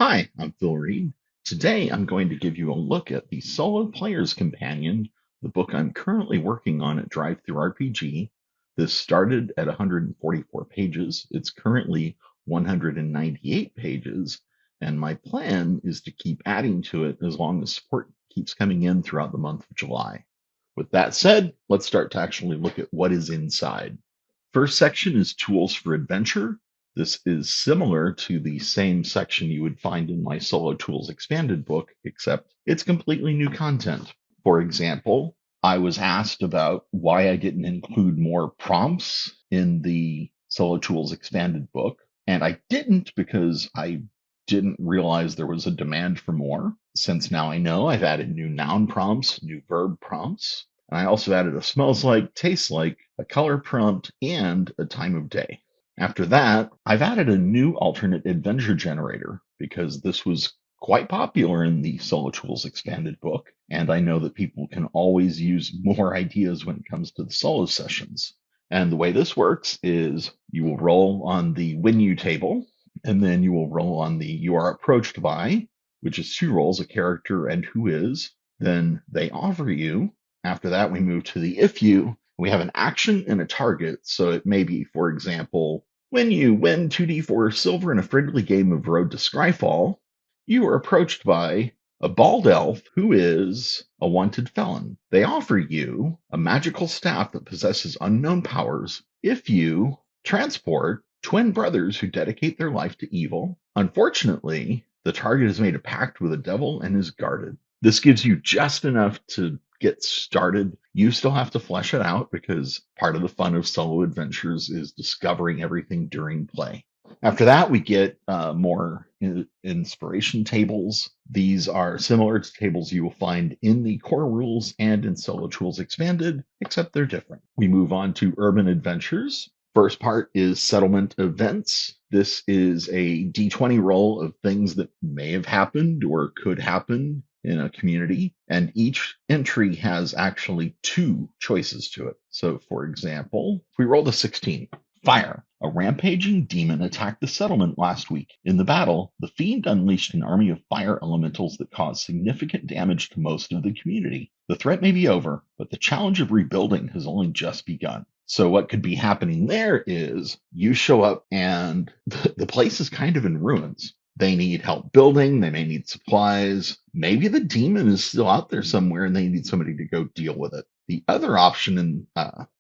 Hi, I'm Phil Reed. Today I'm going to give you a look at the Solo Player's Companion, the book I'm currently working on at Drive Through RPG. This started at 144 pages. It's currently 198 pages, and my plan is to keep adding to it as long as support keeps coming in throughout the month of July. With that said, let's start to actually look at what is inside. First section is Tools for Adventure. This is similar to the same section you would find in my Solo Tools Expanded book, except it's completely new content. For example, I was asked about why I didn't include more prompts in the Solo Tools Expanded book, and I didn't because I didn't realize there was a demand for more. Since now I know, I've added new noun prompts, new verb prompts, and I also added a smells like, tastes like, a color prompt, and a time of day. After that, I've added a new alternate adventure generator because this was quite popular in the Solo Tools Expanded book, and I know that people can always use more ideas when it comes to the solo sessions. And the way this works is you will roll on the when you table, and then you will roll on the you are approached by, which is two rolls, a character and who is. Then they offer you. After that, we move to the if you. We have an action and a target. So it may be, for example, when you win 2d4 silver in a friendly game of Road to Scryfall, you are approached by a bald elf who is a wanted felon. They offer you a magical staff that possesses unknown powers if you transport twin brothers who dedicate their life to evil. Unfortunately, the target has made a pact with a devil and is guarded. This gives you just enough to get started. You still have to flesh it out because part of the fun of solo adventures is discovering everything during play. After that, we get more inspiration tables. These are similar to tables you will find in the core rules and in Solo Tools Expanded, except they're different. We move on to urban adventures. First part is settlement events. This is a d20 roll of things that may have happened or could happen in a community, and each entry has actually two choices to it. So, for example, if we roll a 16, fire. A rampaging demon attacked the settlement last week. In the battle, the fiend unleashed an army of fire elementals that caused significant damage to most of the community. The threat may be over, but the challenge of rebuilding has only just begun. So what could be happening there is you show up and the place is kind of in ruins. They need help building. They may need supplies. Maybe the demon is still out there somewhere and they need somebody to go deal with it. The other option in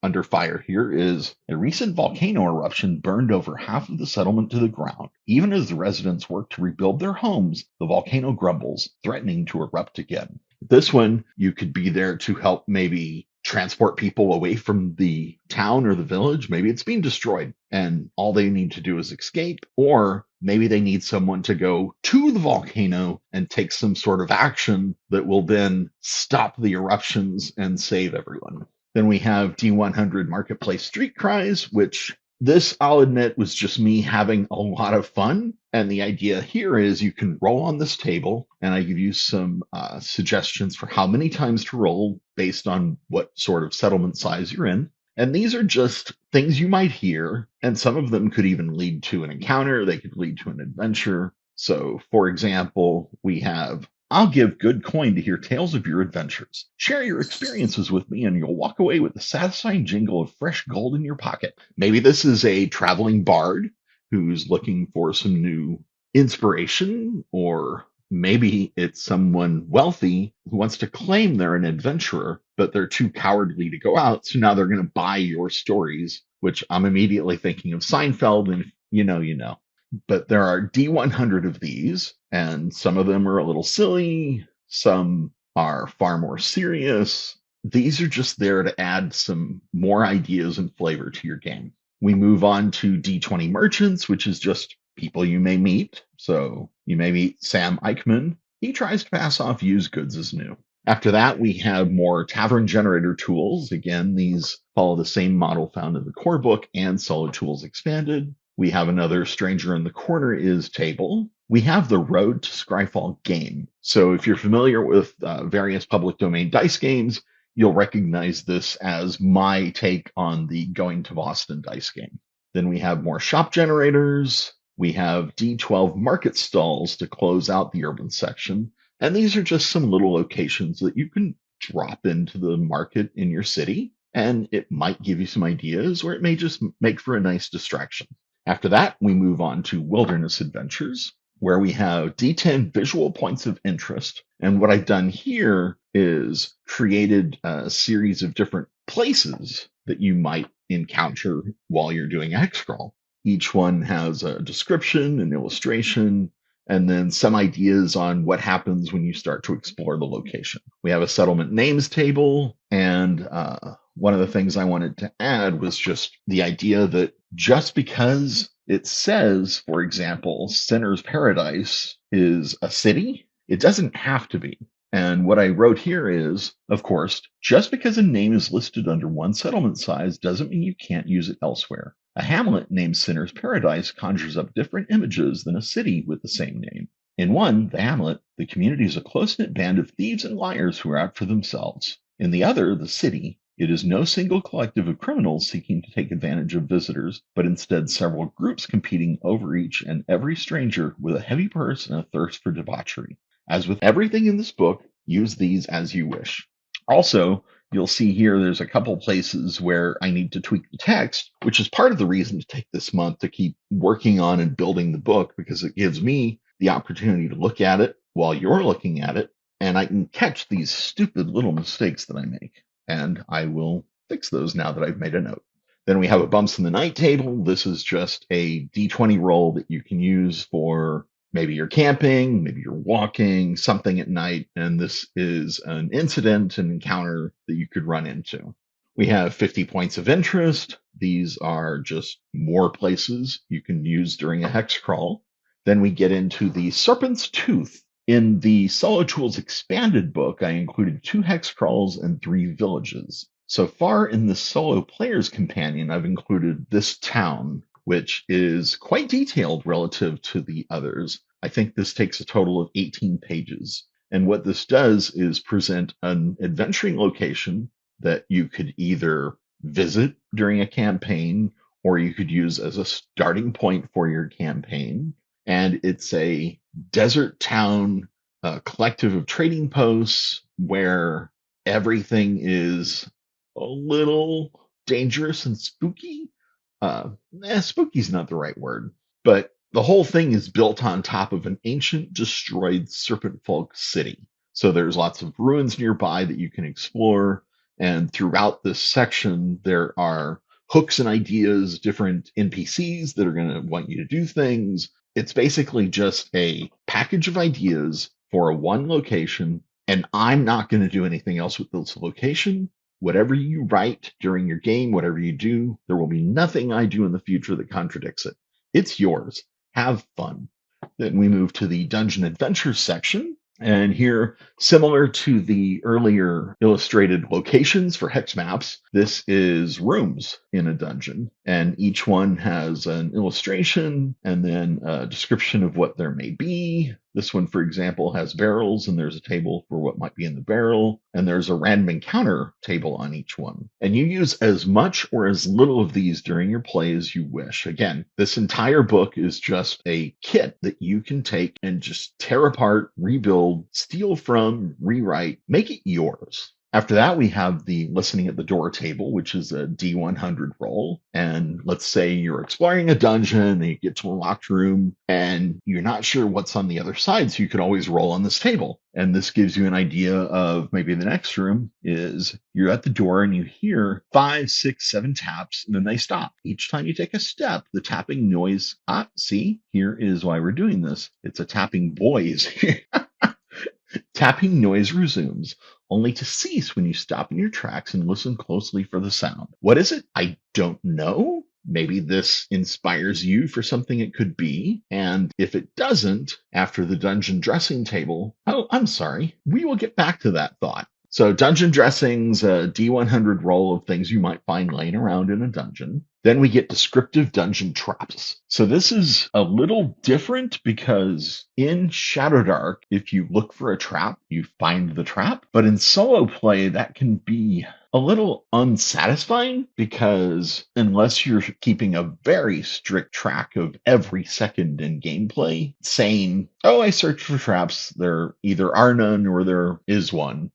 under fire here is a recent volcano eruption burned over half of the settlement to the ground. Even as the residents work to rebuild their homes, the volcano grumbles, threatening to erupt again. This one, you could be there to help maybe transport people away from the town or the village. Maybe it's being destroyed and all they need to do is escape, or maybe they need someone to go to the volcano and take some sort of action that will then stop the eruptions and save everyone. Then we have D100 Marketplace Street Cries, which this, I'll admit, was just me having a lot of fun. And the idea here is you can roll on this table, and I give you some suggestions for how many times to roll based on what sort of settlement size you're in. And these are just things you might hear, and some of them could even lead to an encounter. They could lead to an adventure. So, for example, we have I'll give good coin to hear tales of your adventures. Share your experiences with me, and you'll walk away with the satisfying jingle of fresh gold in your pocket. Maybe this is a traveling bard who's looking for some new inspiration, or maybe it's someone wealthy who wants to claim they're an adventurer, but they're too cowardly to go out, so now they're going to buy your stories, which I'm immediately thinking of Seinfeld, and you know, you know. But there are D100 of these, and some of them are a little silly, some are far more serious. These are just there to add some more ideas and flavor to your game. We move on to D20 Merchants, which is just people you may meet. So you may meet Sam Eichmann. He tries to pass off used goods as new. After that, we have more tavern generator tools. Again, these follow the same model found in the core book and Solo Tools Expanded. We have another Stranger in the Corner is table. We have the Road to Scryfall game. So if you're familiar with various public domain dice games, you'll recognize this as my take on the Going to Boston dice game. Then we have more shop generators. We have D12 market stalls to close out the urban section. And these are just some little locations that you can drop into the market in your city. And it might give you some ideas, or it may just make for a nice distraction. After that, we move on to wilderness adventures, where we have D10 visual points of interest. And what I've done here is created a series of different places that you might encounter while you're doing a hex crawl. Each one has a description, an illustration, and then some ideas on what happens when you start to explore the location. We have a settlement names table, and one of the things I wanted to add was just the idea that just because it says, for example, Sinner's Paradise is a city, it doesn't have to be. And what I wrote here is, of course, just because a name is listed under one settlement size doesn't mean you can't use it elsewhere. A hamlet named Sinner's Paradise conjures up different images than a city with the same name. In one, the hamlet, the community is a close-knit band of thieves and liars who are out for themselves. In the other, the city, it is no single collective of criminals seeking to take advantage of visitors, but instead several groups competing over each and every stranger with a heavy purse and a thirst for debauchery. As with everything in this book, use these as you wish. Also, you'll see here there's a couple places where I need to tweak the text, which is part of the reason to take this month to keep working on and building the book, because it gives me the opportunity to look at it while you're looking at it, and I can catch these stupid little mistakes that I make. And I will fix those now that I've made a note. Then we have a bumps in the night table. This is just a D20 roll that you can use for maybe you're camping, maybe you're walking, something at night, and this is an incident, an encounter that you could run into. We have 50 points of interest. These are just more places you can use during a hex crawl. Then we get into the Serpent's Tooth. In the Solo Tools Expanded book, I included 2 hex crawls and 3 villages. So far in the Solo Player's Companion, I've included this town, which is quite detailed relative to the others. I think this takes a total of 18 pages. And what this does is present an adventuring location that you could either visit during a campaign or you could use as a starting point for your campaign. And it's a desert town, a collective of trading posts where everything is a little dangerous and spooky. Spooky's not the right word, but the whole thing is built on top of an ancient, destroyed serpent folk city. So there's lots of ruins nearby that you can explore. And throughout this section, there are hooks and ideas, different NPCs that are going to want you to do things. It's basically just a package of ideas for a one location, and I'm not going to do anything else with this location. Whatever you write during your game, whatever you do, there will be nothing I do in the future that contradicts it. It's yours. Have fun. Then we move to the Dungeon Adventure section. And here, similar to the earlier illustrated locations for hex maps, this is rooms in a dungeon. And each one has an illustration and then a description of what there may be. This one, for example, has barrels, and there's a table for what might be in the barrel, and there's a random encounter table on each one. And you use as much or as little of these during your play as you wish. Again, this entire book is just a kit that you can take and just tear apart, rebuild, steal from, rewrite, make it yours. After that, we have the listening at the door table, which is a D100 roll. And let's say you're exploring a dungeon and you get to a locked room and you're not sure what's on the other side. So you could always roll on this table. And this gives you an idea of maybe the next room is you're at the door and you hear 5, 6, 7 taps, and then they stop. Each time you take a step, the tapping noise, see, here is why we're doing this. It's a tapping noise. Tapping noise resumes, only to cease when you stop in your tracks and listen closely for the sound. What is it? I don't know. Maybe this inspires you for something it could be. And if it doesn't, after the dungeon dressing table, oh, I'm sorry. We will get back to that thought. So dungeon dressings, a D100 roll of things you might find laying around in a dungeon. Then we get descriptive dungeon traps. So this is a little different because in Shadowdark, if you look for a trap, you find the trap. But in solo play, that can be a little unsatisfying because unless you're keeping a very strict track of every second in gameplay, saying, oh, I searched for traps, there either are none or there is one,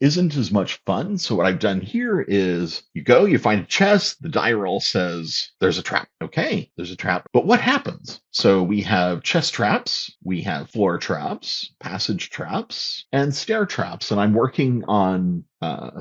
isn't as much fun. So what I've done here is you go, you find a chest, the die roll says there's a trap. Okay, there's a trap. But what happens? So we have chest traps, we have floor traps, passage traps, and stair traps. And I'm working on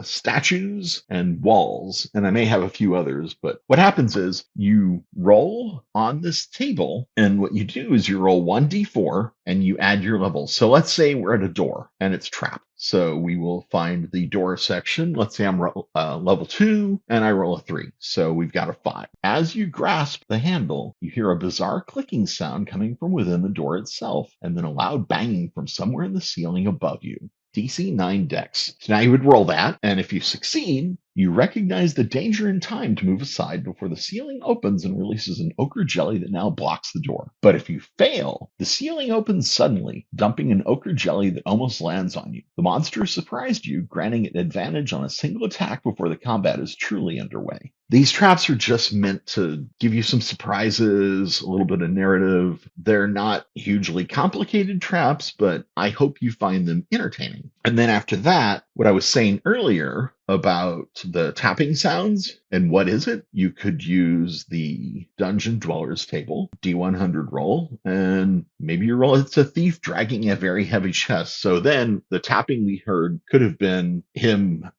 statues and walls, and I may have a few others. But what happens is you roll on this table, and what you do is you roll 1d4 and you add your levels. So let's say we're at a door and it's trapped. So we will find the door section. Let's say I'm level 2 and I roll a 3. So we've got a 5. As you grasp the handle, you hear a bizarre clicking sound coming from within the door itself, and then a loud banging from somewhere in the ceiling above you. DC 9 Dex. So now you would roll that, and if you succeed, you recognize the danger in time to move aside before the ceiling opens and releases an ochre jelly that now blocks the door. But if you fail, the ceiling opens suddenly, dumping an ochre jelly that almost lands on you. The monster surprised you, granting it advantage on a single attack before the combat is truly underway. These traps are just meant to give you some surprises, a little bit of narrative. They're not hugely complicated traps, but I hope you find them entertaining. And then after that, what I was saying earlier about the tapping sounds and what is it, you could use the Dungeon Dwellers table, D100 roll, and maybe you roll it's a thief dragging a very heavy chest. So then the tapping we heard could have been him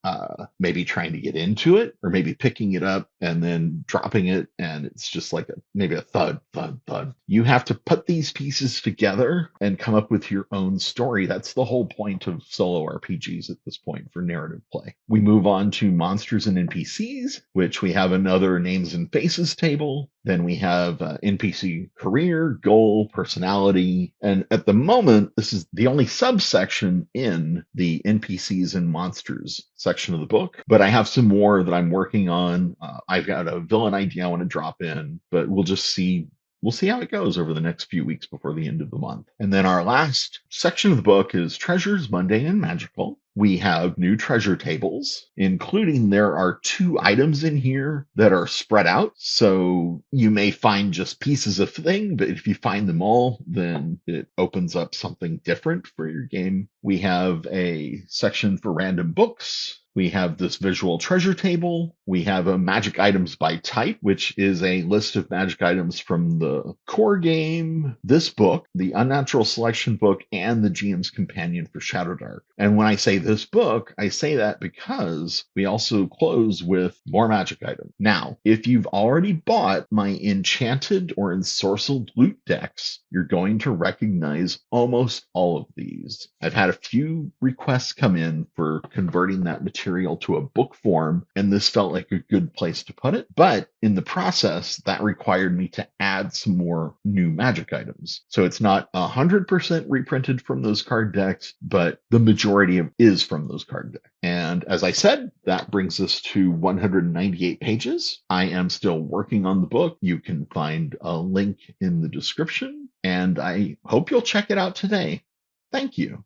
maybe trying to get into it, or maybe picking it up and then dropping it, and it's just like maybe a thud, thud, thud. You have to put these pieces together and come up with your own story. That's the whole point of solo RPGs at this point for narrative play. We move on to monsters and NPCs, which we have another names and faces table. Then we have NPC career, goal, personality. And at the moment, this is the only subsection in the NPCs and monsters section of the book. But I have some more that I'm working on. I've got a villain idea I want to drop in, but we'll just see. We'll see how it goes over the next few weeks before the end of the month. And then our last section of the book is Treasures, Mundane and Magical. We have new treasure tables, including there are 2 items in here that are spread out. So you may find just pieces of thing, but if you find them all, then it opens up something different for your game. We have a section for random books. We have this visual treasure table. We have a magic items by type, which is a list of magic items from the core game, this book, the Unnatural Selection book, and the GM's Companion for Shadowdark. And when I say this book, I say that because we also close with more magic items. Now, if you've already bought my enchanted or ensorcelled loot decks, you're going to recognize almost all of these. I've had a few requests come in for converting that material to a book form, and this felt like a good place to put it. But in the process, that required me to add some more new magic items. So it's not 100% reprinted from those card decks, but the majority is from those card decks. And as I said, that brings us to 198 pages. I am still working on the book. You can find a link in the description, and I hope you'll check it out today. Thank you.